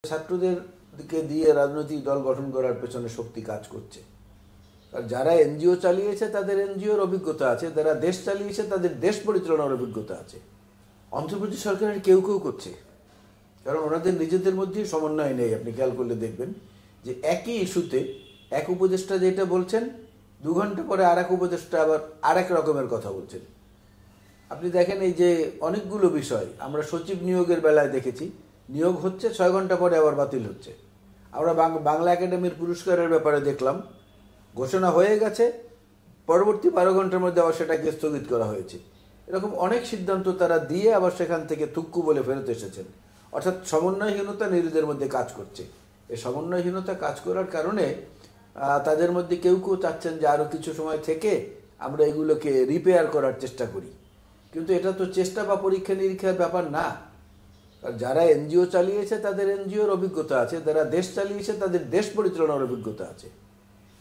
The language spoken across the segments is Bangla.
ছাত্রদেরকে দিয়ে রাজনৈতিক দল গঠন করার পেছনে শক্তি কাজ করছে। আর যারা এনজিও চালিয়েছে তাদের এনজিওর অভিজ্ঞতা আছে, যারা দেশ চালিয়েছে তাদের দেশ পরিচালনার অভিজ্ঞতা আছে। অন্ধ্রপ্রদেশ সরকারের কেউ কেউ করছে, কারণ ওনাদের নিজেদের মধ্যেই সমন্বয় নেই। আপনি খেয়াল করলে দেখবেন যে একই ইস্যুতে এক উপদেষ্টা যেটা বলছেন, 2 ঘন্টা পরে আর এক উপদেষ্টা আবার আরেক রকমের কথা বলছেন। আপনি দেখেন এই যে অনেকগুলো বিষয় আমরা সচিব নিয়োগের বেলায় দেখেছি, নিয়োগ হচ্ছে 6 ঘন্টা পরে আবার বাতিল হচ্ছে। আমরা বাংলা একাডেমির পুরস্কারের ব্যাপারে দেখলাম, ঘোষণা হয়ে গেছে, পরবর্তী 12 ঘন্টার মধ্যে আবার সেটাকে স্থগিত করা হয়েছে। এরকম অনেক সিদ্ধান্ত তারা দিয়ে আবার সেখান থেকে থুক্কু বলে ফেরত এসেছেন। অর্থাৎ সমন্বয়হীনতা নিজেদের মধ্যে কাজ করছে। এই সমন্বয়হীনতা কাজ করার কারণে তাদের মধ্যে কেউ কেউ চাচ্ছেন যে আরও কিছু সময় থেকে আমরা এগুলোকে রিপেয়ার করার চেষ্টা করি, কিন্তু এটা তো চেষ্টা বা পরীক্ষা নিরীক্ষার ব্যাপার না। আর যারা এনজিও চালিয়েছে তাদের এনজিওর অভিজ্ঞতা আছে, যারা দেশ চালিয়েছে তাদের দেশ পরিচালনার অভিজ্ঞতা আছে।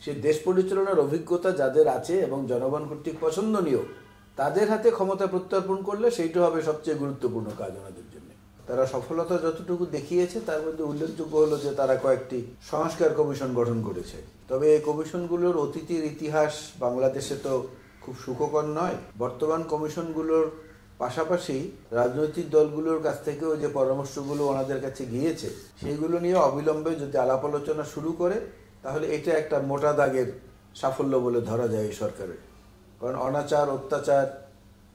সেই দেশ পরিচালনার অভিজ্ঞতা যাদের আছে এবং জনগণ কর্তৃক পছন্দনীয়, তাদের হাতে ক্ষমতা প্রত্যর্পণ করলে সেইটা হবে সবচেয়ে গুরুত্বপূর্ণ কাজ ওনাদের জন্য। তারা সফলতা যতটুকু দেখিয়েছে তার মধ্যে উল্লেখযোগ্য হলো যে তারা কয়েকটি সংস্কার কমিশন গঠন করেছে। তবে এই কমিশনগুলোর অতীতের ইতিহাস বাংলাদেশে তো খুব সুখকর নয়। বর্তমান কমিশনগুলোর পাশাপাশি রাজনৈতিক দলগুলোর কাছ থেকেও যে পরামর্শগুলো ওনাদের কাছে গিয়েছে, সেইগুলো নিয়ে অবিলম্বে যদি আলাপ আলোচনা শুরু করে, তাহলে এটা একটা মোটা দাগের সাফল্য বলে ধরা যায় এই সরকারের। কারণ অনাচার, অত্যাচার,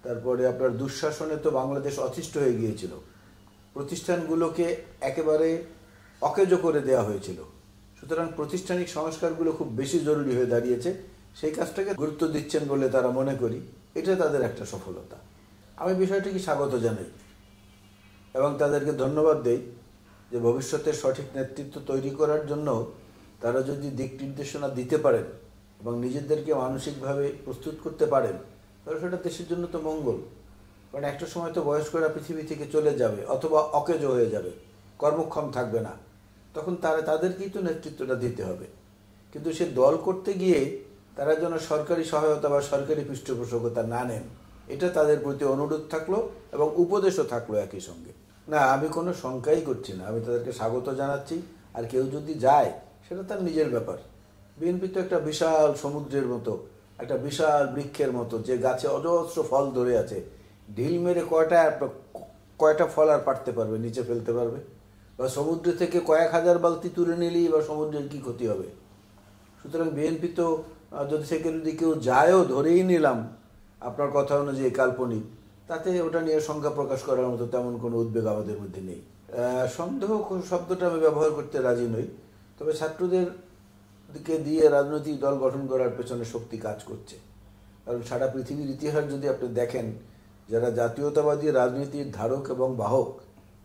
তারপরে আপনার দুঃশাসনে তো বাংলাদেশ অতিষ্ঠ হয়ে গিয়েছিল। প্রতিষ্ঠানগুলোকে একেবারে অকেজো করে দেওয়া হয়েছিল। সুতরাং প্রাতিষ্ঠানিক সংস্কারগুলো খুব বেশি জরুরি হয়ে দাঁড়িয়েছে। সেই কাজটাকে গুরুত্ব দিচ্ছেন বলে তারা মনে করি, এটা তাদের একটা সফলতা। আমি বিষয়টিকে স্বাগত জানাই এবং তাদেরকে ধন্যবাদ দেই যে ভবিষ্যতে সঠিক নেতৃত্ব তৈরি করার জন্য তারা যদি দিক নির্দেশনা দিতে পারেন এবং নিজেদেরকে মানসিকভাবে প্রস্তুত করতে পারেন, তাহলে সেটা দেশের জন্য তো মঙ্গল। কারণ একটা সময় তো বয়স্করা পৃথিবী থেকে চলে যাবে অথবা অকেজো হয়ে যাবে, কর্মক্ষম থাকবে না, তখন তাদেরকেই তো নেতৃত্বটা দিতে হবে। কিন্তু সে দল করতে গিয়ে তারা যেন সরকারি সহায়তা বা সরকারি পৃষ্ঠপোষকতা না নেন, এটা তাদের প্রতি অনুরোধ থাকলো এবং উপদেশও থাকলো একই সঙ্গে। না, আমি কোনো শঙ্কাই করছি না, আমি তাদেরকে স্বাগত জানাচ্ছি। আর কেউ যদি যায় সেটা তার নিজের ব্যাপার। বিএনপি তো একটা বিশাল সমুদ্রের মতো, একটা বিশাল বৃক্ষের মতো, যে গাছে অজস্র ফল ধরে আছে। ঢিল মেরে কয়টা ফল আর পাড়তে পারবে, নিচে ফেলতে পারবে? বা সমুদ্র থেকে কয়েক হাজার বালতি তুলে নিলেই বা সমুদ্রের কি ক্ষতি হবে? সুতরাং বিএনপি তো যদি সেখানে যদি কেউ যায়ও, ধরেই নিলাম আপনার কথা অনুযায়ী কাল্পনিক, তাতে ওটা নিয়ে সংখ্যা প্রকাশ করার মতো তেমন কোনো উদ্বেগ আমাদের মধ্যে নেই। সন্দেহ শব্দটা আমি ব্যবহার করতে রাজি নই। তবে ছাত্রদেরকে দিয়ে রাজনৈতিক দল গঠন করার পেছনে শক্তি কাজ করছে। কারণ সারা পৃথিবীর ইতিহাস যদি আপনি দেখেন, যারা জাতীয়তাবাদী রাজনীতির ধারক এবং বাহক,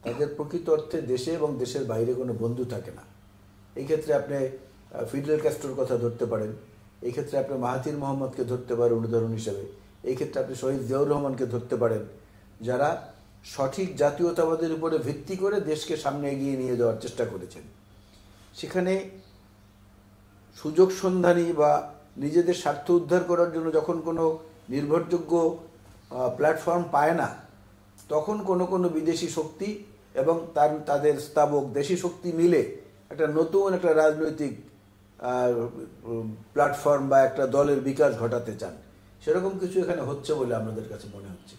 তাদের প্রকৃত অর্থে দেশে এবং দেশের বাইরে কোনো বন্ধু থাকে না। এই ক্ষেত্রে আপনি ফিডেল ক্যাস্ট্রোর কথা ধরতে পারেন, এই ক্ষেত্রে আপনি মাহাথির মোহাম্মদকে ধরতে পারেন উদাহরণ হিসেবে, এই ক্ষেত্রে আপনি শহীদ জিয়াউর রহমানকে ধরতে পারেন, যারা সঠিক জাতীয়তাবাদের উপরে ভিত্তি করে দেশকে সামনে এগিয়ে নিয়ে যাওয়ার চেষ্টা করেছেন। সেখানে সুযোগ সন্ধানী বা নিজেদের স্বার্থ উদ্ধার করার জন্য যখন কোনো নির্ভরযোগ্য প্ল্যাটফর্ম পায় না, তখন কোনো বিদেশি শক্তি এবং তাদের স্থাবক দেশি শক্তি মিলে একটা নতুন একটা রাজনৈতিক প্ল্যাটফর্ম বা একটা দলের বিকাশ ঘটাতে চান। সেরকম কিছু এখানে হচ্ছে বলে আমাদের কাছে মনে হচ্ছে।